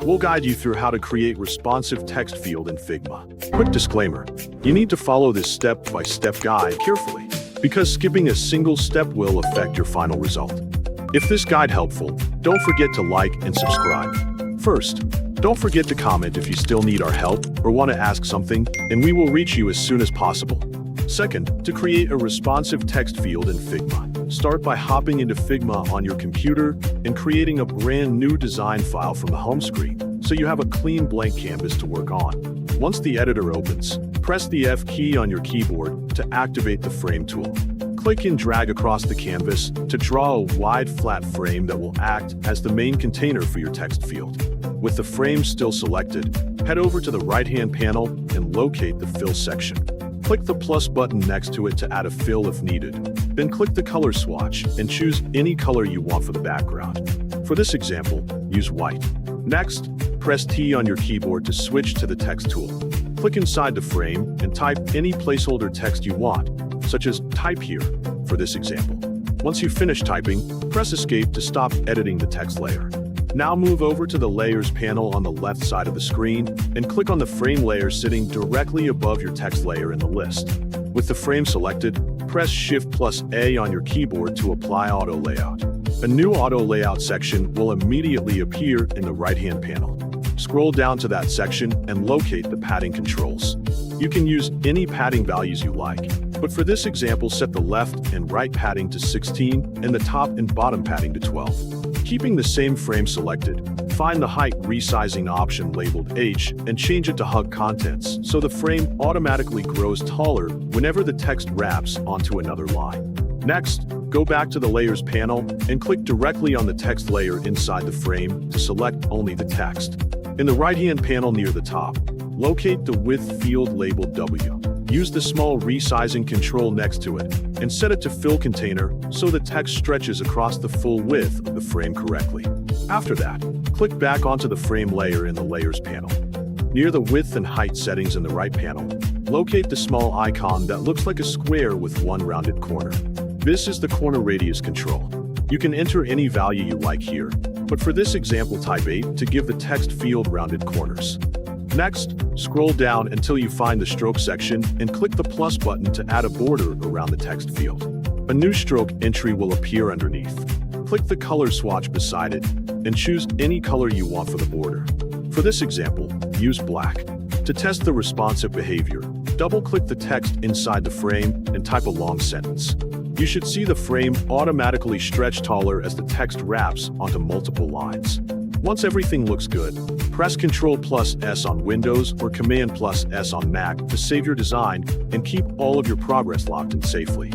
we'll guide you through how to create responsive text field in Figma. Quick disclaimer, you need to follow this step-by-step guide carefully, because skipping a single step will affect your final result. If this guide helpful, don't forget to like and subscribe. First, don't forget to comment if you still need our help or want to ask something, and we will reach you as soon as possible. Second, to create a responsive text field in Figma, start by hopping into Figma on your computer and creating a brand new design file from the home screen, so you have a clean blank canvas to work on. Once the editor opens, press the F key on your keyboard to activate the frame tool. Click and drag across the canvas to draw a wide flat frame that will act as the main container for your text field. With the frame still selected, head over to the right-hand panel and locate the fill section. Click the plus button next to it to add a fill if needed. Then click the color swatch and choose any color you want for the background. For this example, use white. Next, press T on your keyboard to switch to the text tool. Click inside the frame and type any placeholder text you want, such as type here, for this example. Once you've finished typing, press Escape to stop editing the text layer. Now move over to the Layers panel on the left side of the screen and click on the frame layer sitting directly above your text layer in the list. With the frame selected, press Shift+A on your keyboard to apply Auto Layout. A new Auto Layout section will immediately appear in the right-hand panel. Scroll down to that section and locate the padding controls. You can use any padding values you like, but for this example, set the left and right padding to 16 and the top and bottom padding to 12. Keeping the same frame selected, find the height resizing option labeled H and change it to hug contents so the frame automatically grows taller whenever the text wraps onto another line. Next, go back to the Layers panel and click directly on the text layer inside the frame to select only the text. In the right-hand panel near the top, locate the width field labeled W. Use the small resizing control next to it and set it to fill container so the text stretches across the full width of the frame correctly. After that, click back onto the frame layer in the Layers panel. Near the width and height settings in the right panel, locate the small icon that looks like a square with one rounded corner. This is the corner radius control. You can enter any value you like here, but for this example type 8 to give the text field rounded corners. Next, scroll down until you find the stroke section and click the plus button to add a border around the text field. A new stroke entry will appear underneath. Click the color swatch beside it and choose any color you want for the border. For this example, use black. To test the responsive behavior, double-click the text inside the frame and type a long sentence. You should see the frame automatically stretch taller as the text wraps onto multiple lines. Once everything looks good, press Ctrl+S on Windows or Command+S on Mac to save your design and keep all of your progress locked in safely.